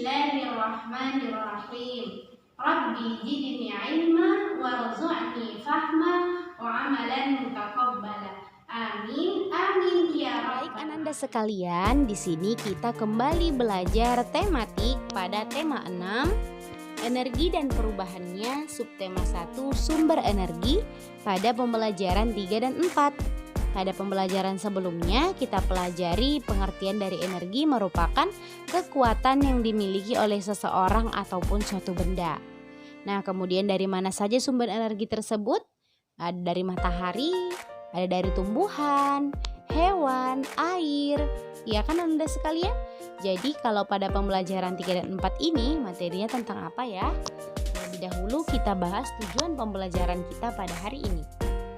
Bismillahirrahmanirrahim. Rabbi zidni ilma warzu'ni fahma wa amalan mutaqabbala. Amin, amin ya Baik rabbal Ananda sekalian, di sini kita kembali belajar tematik pada tema 6, energi dan perubahannya, subtema 1, sumber energi, pada pembelajaran 3 dan 4. Pada pembelajaran sebelumnya kita pelajari pengertian dari energi merupakan kekuatan yang dimiliki oleh seseorang ataupun suatu benda. Nah, kemudian dari mana saja sumber energi tersebut? Ada dari matahari, ada dari tumbuhan, hewan, air. Ya kan Anda sekalian? Jadi kalau pada pembelajaran 3 dan 4 ini materinya tentang apa ya? Terlebih dahulu kita bahas tujuan pembelajaran kita pada hari ini.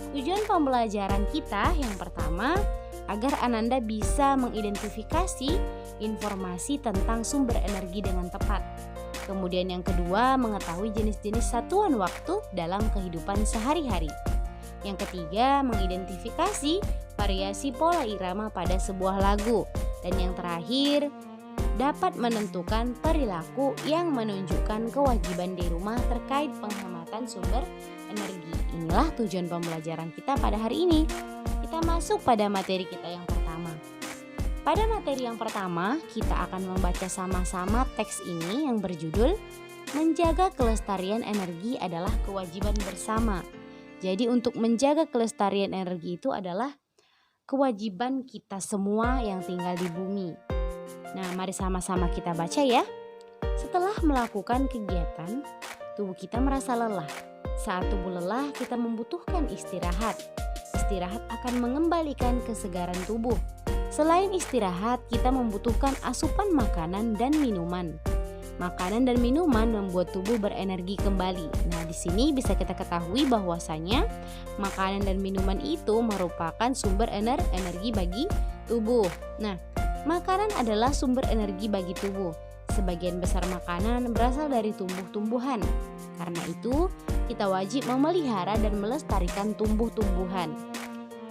Tujuan pembelajaran kita yang pertama, agar Ananda bisa mengidentifikasi informasi tentang sumber energi dengan tepat. Kemudian yang kedua, mengetahui jenis-jenis satuan waktu dalam kehidupan sehari-hari. Yang ketiga, mengidentifikasi variasi pola irama pada sebuah lagu. Dan yang terakhir, dapat menentukan perilaku yang menunjukkan kewajiban di rumah terkait penghematan sumber energi. Inilah tujuan pembelajaran kita pada hari ini. Kita masuk pada materi kita yang pertama. Pada materi yang pertama, kita akan membaca sama-sama teks ini yang berjudul Menjaga Kelestarian Energi adalah Kewajiban Bersama. Jadi untuk menjaga kelestarian energi itu adalah kewajiban kita semua yang tinggal di bumi. Nah, mari sama-sama kita baca ya. Setelah melakukan kegiatan, tubuh kita merasa lelah. Saat tubuh lelah, kita membutuhkan istirahat. Istirahat akan mengembalikan kesegaran tubuh. Selain istirahat, kita membutuhkan asupan makanan dan minuman. Makanan dan minuman membuat tubuh berenergi kembali. Nah, di sini bisa kita ketahui bahwasanya makanan dan minuman itu merupakan sumber energi bagi tubuh. Nah, makanan adalah sumber energi bagi tubuh. Sebagian besar makanan berasal dari tumbuh-tumbuhan. Karena itu, kita wajib memelihara dan melestarikan tumbuh-tumbuhan.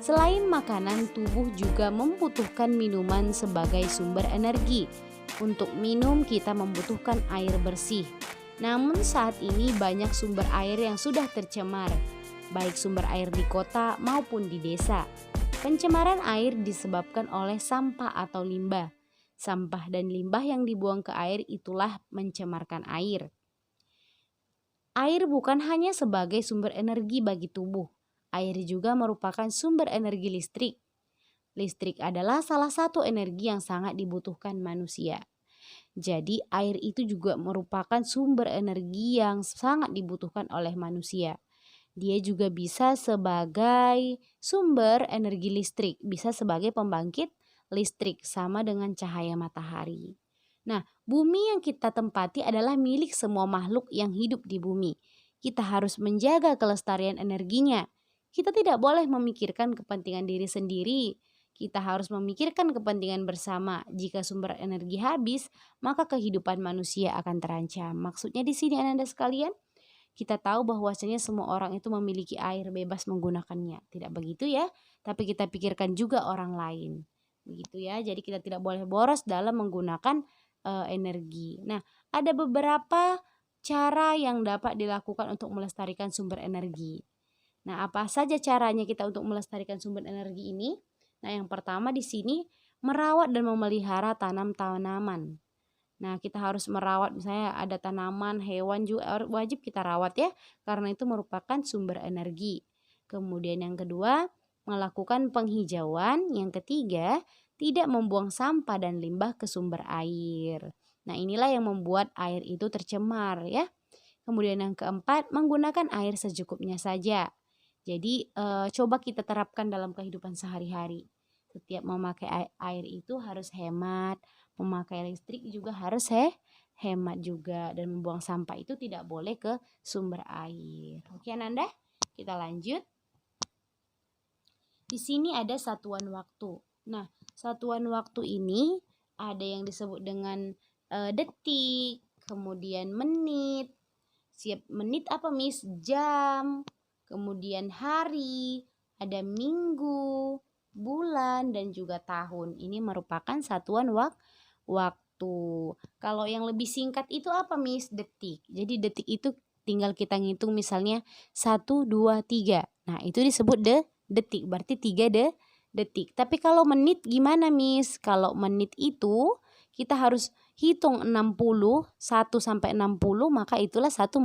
Selain makanan, tubuh juga membutuhkan minuman sebagai sumber energi. Untuk minum, kita membutuhkan air bersih. Namun saat ini banyak sumber air yang sudah tercemar, baik sumber air di kota maupun di desa. Pencemaran air disebabkan oleh sampah atau limbah. Sampah dan limbah yang dibuang ke air itulah mencemarkan air. Air bukan hanya sebagai sumber energi bagi tubuh. Air juga merupakan sumber energi listrik. Listrik adalah salah satu energi yang sangat dibutuhkan manusia. Jadi air itu juga merupakan sumber energi yang sangat dibutuhkan oleh manusia. Dia juga bisa sebagai sumber energi listrik, bisa sebagai pembangkit listrik sama dengan cahaya matahari. Nah, bumi yang kita tempati adalah milik semua makhluk yang hidup di bumi. Kita harus menjaga kelestarian energinya. Kita tidak boleh memikirkan kepentingan diri sendiri. Kita harus memikirkan kepentingan bersama. Jika sumber energi habis, maka kehidupan manusia akan terancam. Maksudnya di sini Anda sekalian, kita tahu bahwasanya semua orang itu memiliki air, bebas menggunakannya. Tidak begitu ya, tapi kita pikirkan juga orang lain. Begitu ya, jadi kita tidak boleh boros dalam menggunakan energi. Nah, ada beberapa cara yang dapat dilakukan untuk melestarikan sumber energi. Nah, apa saja caranya kita untuk melestarikan sumber energi ini? Nah, yang pertama di sini merawat dan memelihara tanam-tanaman. Nah, kita harus merawat, misalnya ada tanaman, hewan juga wajib kita rawat ya, karena itu merupakan sumber energi. Kemudian yang kedua, melakukan penghijauan. Yang ketiga, tidak membuang sampah dan limbah ke sumber air. Nah, inilah yang membuat air itu tercemar ya. Kemudian yang keempat, menggunakan air secukupnya saja. Jadi coba kita terapkan dalam kehidupan sehari-hari. Setiap memakai air itu harus hemat, memakai listrik juga harus hemat juga, dan membuang sampah itu tidak boleh ke sumber air. Oke Ananda, kita lanjut. Di sini ada satuan waktu. Nah, satuan waktu ini ada yang disebut dengan detik, kemudian menit. Menit apa Miss? Jam, kemudian hari, ada minggu, bulan, dan juga tahun. Ini merupakan satuan waktu. waktu. Kalau yang lebih singkat itu apa, Miss? Detik. Jadi detik itu tinggal kita ngitung misalnya 1, 2, 3. Nah, itu disebut detik. Berarti 3 detik. Tapi kalau menit gimana, Miss? Kalau menit itu kita harus hitung 60, 1 sampai 60, maka itulah 1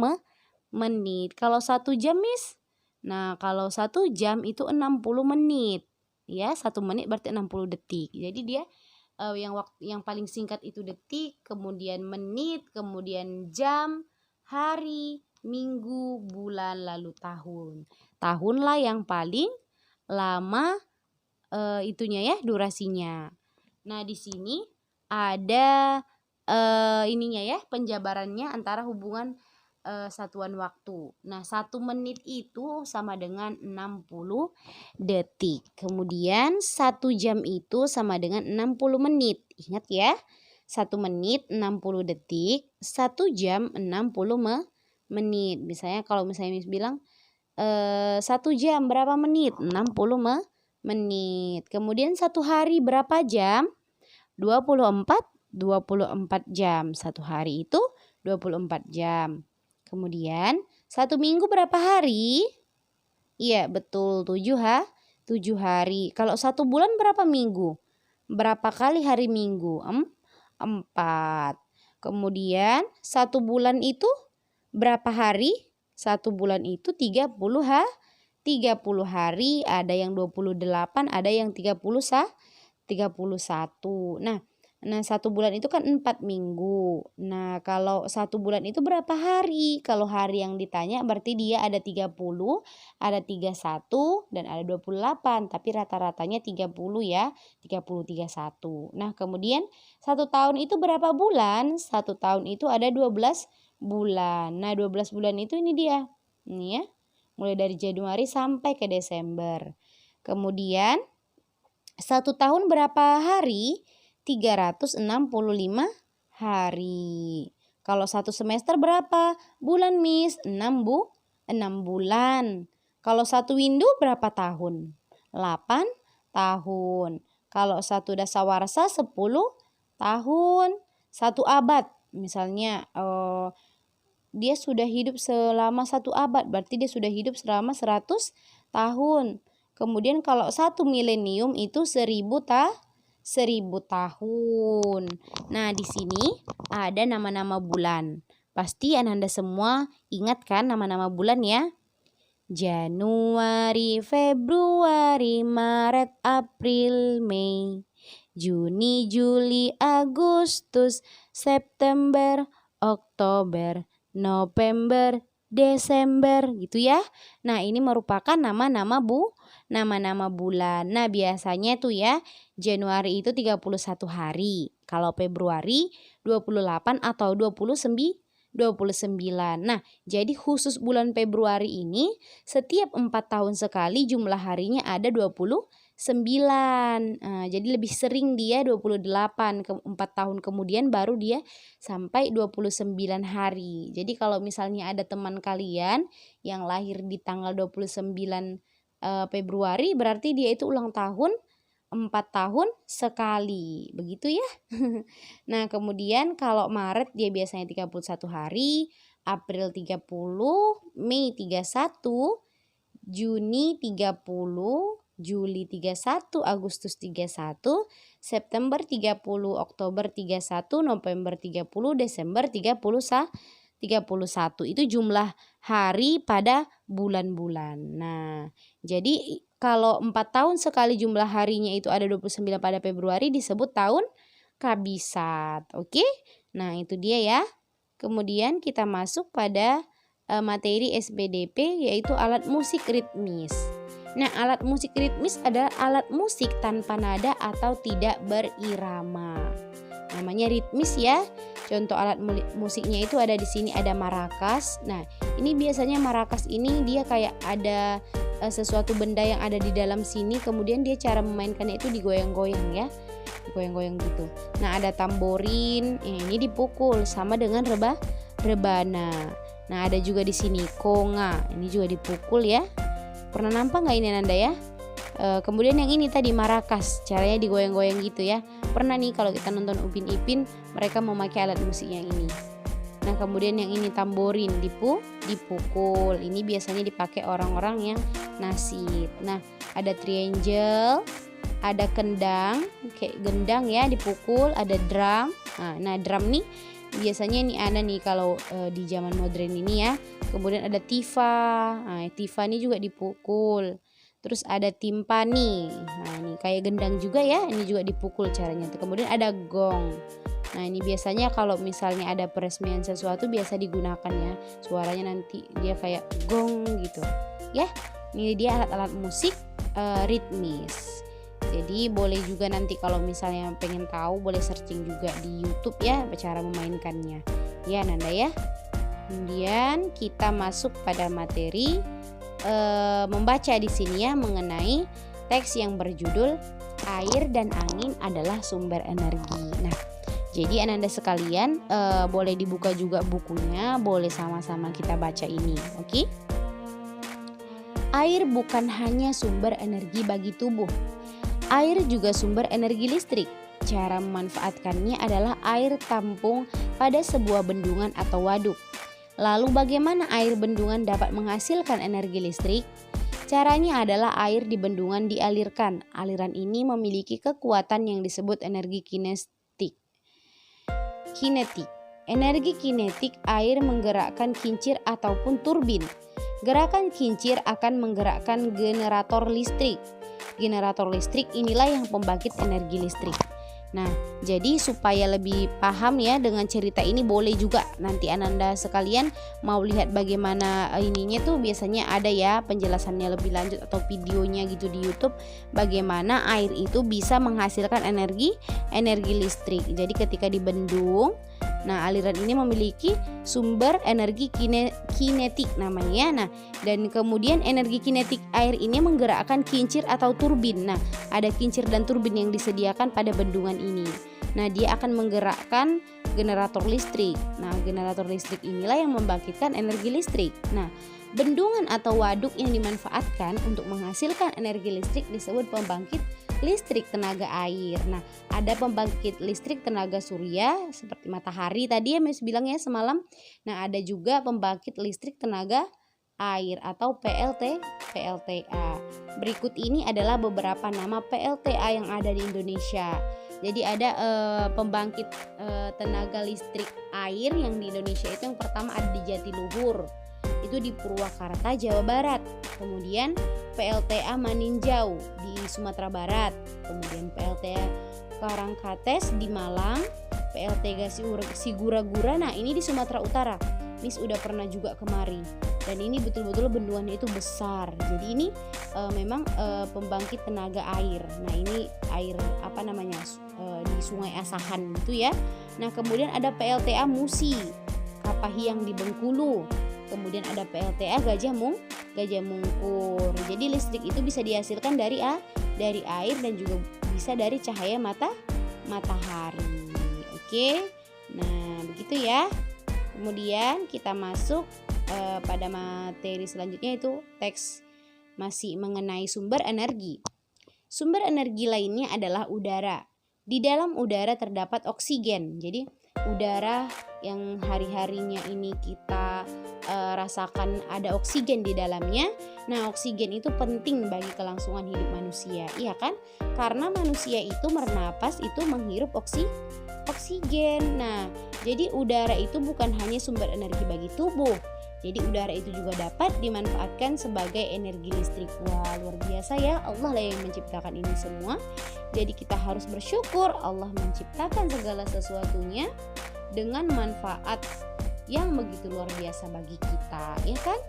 menit. Kalau 1 jam, Miss? Nah, kalau 1 jam itu 60 menit. Ya, 1 menit berarti 60 detik. Jadi dia yang paling singkat itu detik, kemudian menit, kemudian jam, hari, minggu, bulan, lalu tahun. Tahunlah yang paling lama itunya ya, durasinya. Nah, di sini ada ininya ya, penjabarannya antara hubungan satuan waktu. Nah, 1 menit itu sama dengan 60 detik. Kemudian 1 jam itu sama dengan 60 menit. Ingat ya, 1 menit 60 detik, 1 jam 60 menit. Misalnya kalau Miss bilang 1 jam berapa menit? 60 menit. Kemudian 1 hari berapa jam? 24 jam. 1 hari itu 24 jam. Kemudian 1 minggu berapa hari? Iya, betul, 7 hari. Kalau 1 bulan berapa minggu? Berapa kali hari minggu? 4. Kemudian 1 bulan itu berapa hari? 1 bulan itu 30 hari, ada yang 28, ada yang 31. Nah, 1 bulan itu kan 4 minggu. Nah, kalau 1 bulan itu berapa hari? Kalau hari yang ditanya berarti dia ada 30, ada 31, dan ada 28. Tapi rata-ratanya 30 ya, 30, 31. Nah, kemudian 1 tahun itu berapa bulan? 1 tahun itu ada 12 bulan. Nah, 12 bulan itu ini dia. Ini ya, mulai dari Januari sampai ke Desember. Kemudian 1 tahun berapa hari? 365 hari. Kalau 1 semester berapa bulan, Miss? 6 bulan. Kalau 1 windu berapa tahun? 8 tahun. Kalau 1 dasawarsa 10 tahun. 1 abad misalnya dia sudah hidup selama 1 abad, berarti dia sudah hidup selama 100 tahun. Kemudian kalau 1 milenium itu 1000 tahun. Nah, di sini ada nama-nama bulan. Pasti Anda semua ingat kan nama-nama bulan ya? Januari, Februari, Maret, April, Mei, Juni, Juli, Agustus, September, Oktober, November, Desember gitu ya. Nah, ini merupakan nama-nama bulan. Nah, biasanya tuh ya, Januari itu 31 hari. Kalau Februari 28 atau 29. Nah, jadi khusus bulan Februari ini setiap 4 tahun sekali jumlah harinya ada 29. Jadi lebih sering dia 28, 4 tahun kemudian baru dia sampai 29 hari. Jadi kalau misalnya ada teman kalian yang lahir di tanggal 29 Februari, berarti dia itu ulang tahun 4 tahun sekali, begitu ya. Nah, kemudian kalau Maret dia biasanya 31 hari, April 30, Mei 31, Juni 30, Juli 31, Agustus 31, September 30, Oktober 31, November 30, Desember 31. Itu jumlah hari pada bulan-bulan. Nah, jadi kalau 4 tahun sekali jumlah harinya itu ada 29 pada Februari disebut tahun kabisat. Oke? Nah, itu dia ya. Kemudian kita masuk pada materi SPDP yaitu alat musik ritmis. Nah, alat musik ritmis adalah alat musik tanpa nada atau tidak berirama. Namanya ritmis ya. Contoh alat musiknya itu ada di sini, ada marakas. Nah, ini biasanya marakas ini dia kayak ada sesuatu benda yang ada di dalam sini, kemudian dia cara memainkannya itu digoyang-goyang ya. Digoyang-goyang gitu. Nah, ada tamborin, ini dipukul sama dengan rebana. Nah, ada juga di sini konga, ini juga dipukul ya. Pernah nampak nggak ini Nanda ya? Kemudian yang ini tadi marakas, caranya digoyang-goyang gitu ya. Pernah nih kalau kita nonton Upin Ipin, mereka memakai alat musik yang ini. Nah kemudian yang ini tamborin, dipukul. Ini biasanya dipakai orang-orang yang nasib. Nah ada triangle, ada kendang, kayak gendang ya dipukul, ada drum. Nah drum nih biasanya ini ada nih kalau di zaman modern ini ya. Kemudian ada tifa. Nah tifa ini juga dipukul. Terus ada timpani. Nah ini kayak gendang juga ya, ini juga dipukul caranya. Kemudian ada gong. Nah ini biasanya kalau misalnya ada peresmian sesuatu biasa digunakan ya. Suaranya nanti dia kayak gong gitu ya. Ini dia alat-alat musik ritmis. Jadi boleh juga nanti kalau misalnya pengen tahu boleh searching juga di YouTube ya cara memainkannya. Ya Nanda ya. Kemudian kita masuk pada materi membaca di sini ya mengenai teks yang berjudul Air dan Angin adalah Sumber Energi. Nah, jadi Ananda sekalian boleh dibuka juga bukunya, boleh sama-sama kita baca ini, oke? Air bukan hanya sumber energi bagi tubuh. Air juga sumber energi listrik. Cara memanfaatkannya adalah air tampung pada sebuah bendungan atau waduk. Lalu bagaimana air bendungan dapat menghasilkan energi listrik? Caranya adalah air di bendungan dialirkan. Aliran ini memiliki kekuatan yang disebut energi kinetik. Energi kinetik air menggerakkan kincir ataupun turbin. Gerakan kincir akan menggerakkan generator listrik. Generator listrik inilah yang pembangkit energi listrik. Nah, jadi supaya lebih paham ya dengan cerita ini boleh juga nanti Ananda sekalian mau lihat bagaimana ininya tuh biasanya ada ya penjelasannya lebih lanjut atau videonya gitu di YouTube bagaimana air itu bisa menghasilkan energi listrik. Jadi ketika dibendung, nah aliran ini memiliki sumber energi kinetik namanya. Nah, dan kemudian energi kinetik air ini menggerakkan kincir atau turbin. Nah, ada kincir dan turbin yang disediakan pada bendungan ini. Nah, dia akan menggerakkan generator listrik. Nah, generator listrik inilah yang membangkitkan energi listrik. Nah, bendungan atau waduk yang dimanfaatkan untuk menghasilkan energi listrik disebut pembangkit listrik tenaga air. Nah, ada pembangkit listrik tenaga surya seperti matahari tadi ya Mas bilang ya semalam. Nah, ada juga pembangkit listrik tenaga air atau PLTA. Berikut ini adalah beberapa nama PLTA yang ada di Indonesia. Jadi ada pembangkit tenaga listrik air yang di Indonesia itu yang pertama ada di Jatiluhur. Itu di Purwakarta, Jawa Barat. Kemudian PLTA Maninjau di Sumatera Barat. Kemudian PLTA Karangkates di Malang. PLTA Sigura-gura, nah ini di Sumatera Utara. Miss udah pernah juga kemari. Dan ini betul-betul bendungannya itu besar. Jadi ini memang pembangkit tenaga air. Nah ini air apa namanya di Sungai Asahan gitu ya. Nah kemudian ada PLTA Musi, Kapahiang di Bengkulu. Kemudian ada PLTA Gajah Mungkur. Jadi listrik itu bisa dihasilkan dari air dan juga bisa dari cahaya matahari. Oke. Nah, begitu ya. Kemudian kita masuk pada materi selanjutnya itu teks masih mengenai sumber energi. Sumber energi lainnya adalah udara. Di dalam udara terdapat oksigen. Jadi udara yang hari-harinya ini kita rasakan ada oksigen di dalamnya. Nah, oksigen itu penting bagi kelangsungan hidup manusia, iya kan? Karena manusia itu bernapas itu menghirup oksigen. Nah, jadi udara itu bukan hanya sumber energi bagi tubuh. Jadi udara itu juga dapat dimanfaatkan sebagai energi listrik. Wah, luar biasa ya, Allah lah yang menciptakan ini semua. Jadi kita harus bersyukur Allah menciptakan segala sesuatunya dengan manfaat yang begitu luar biasa bagi kita, ya kan?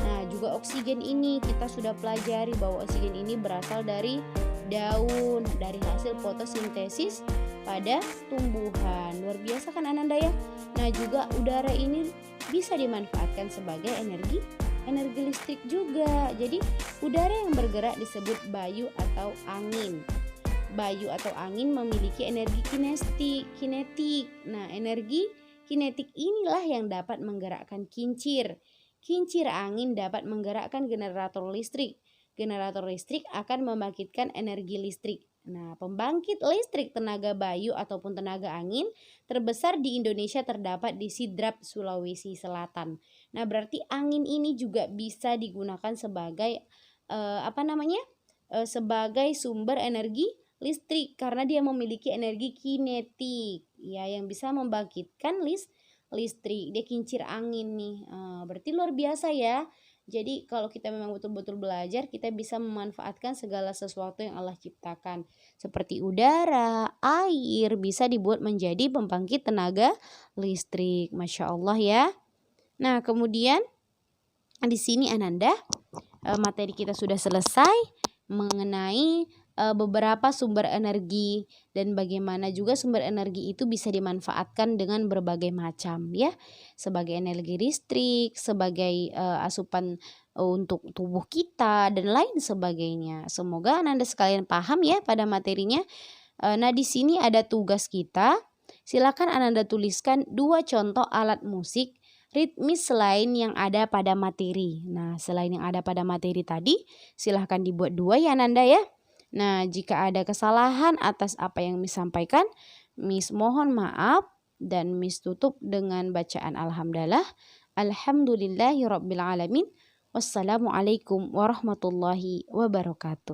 Nah, juga oksigen ini kita sudah pelajari bahwa oksigen ini berasal dari daun, dari hasil fotosintesis pada tumbuhan. Luar biasa kan Ananda ya? Nah, juga udara ini bisa dimanfaatkan sebagai energi listrik juga. Jadi, udara yang bergerak disebut bayu atau angin. Bayu atau angin memiliki energi kinetik. Nah, energi kinetik inilah yang dapat menggerakkan kincir. Kincir angin dapat menggerakkan generator listrik. generator listrik akan membangkitkan energi listrik. Nah, pembangkit listrik tenaga bayu ataupun tenaga angin terbesar di Indonesia terdapat di Sidrap, Sulawesi Selatan. Nah, berarti angin ini juga bisa digunakan sebagai sebagai sumber energi listrik karena dia memiliki energi kinetik ya yang bisa membangkitkan listrik. Dia kincir angin nih. Berarti luar biasa ya. Jadi kalau kita memang betul-betul belajar, kita bisa memanfaatkan segala sesuatu yang Allah ciptakan. Seperti udara, air bisa dibuat menjadi pembangkit tenaga listrik. Masya Allah ya. Nah, kemudian di sini Ananda, materi kita sudah selesai mengenai beberapa sumber energi dan bagaimana juga sumber energi itu bisa dimanfaatkan dengan berbagai macam ya, sebagai energi listrik, sebagai asupan untuk tubuh kita dan lain sebagainya. Semoga Anda sekalian paham ya pada materinya. Nah, di sini ada tugas kita. Silakan Anda tuliskan 2 contoh alat musik ritmis selain yang ada pada materi. Nah, selain yang ada pada materi tadi, silahkan dibuat 2 ya Nanda ya. Nah, jika ada kesalahan atas apa yang Miss sampaikan, Miss mohon maaf dan Miss tutup dengan bacaan alhamdulillah. Alhamdulillahirabbil alamin. Wassalamualaikum warahmatullahi wabarakatuh.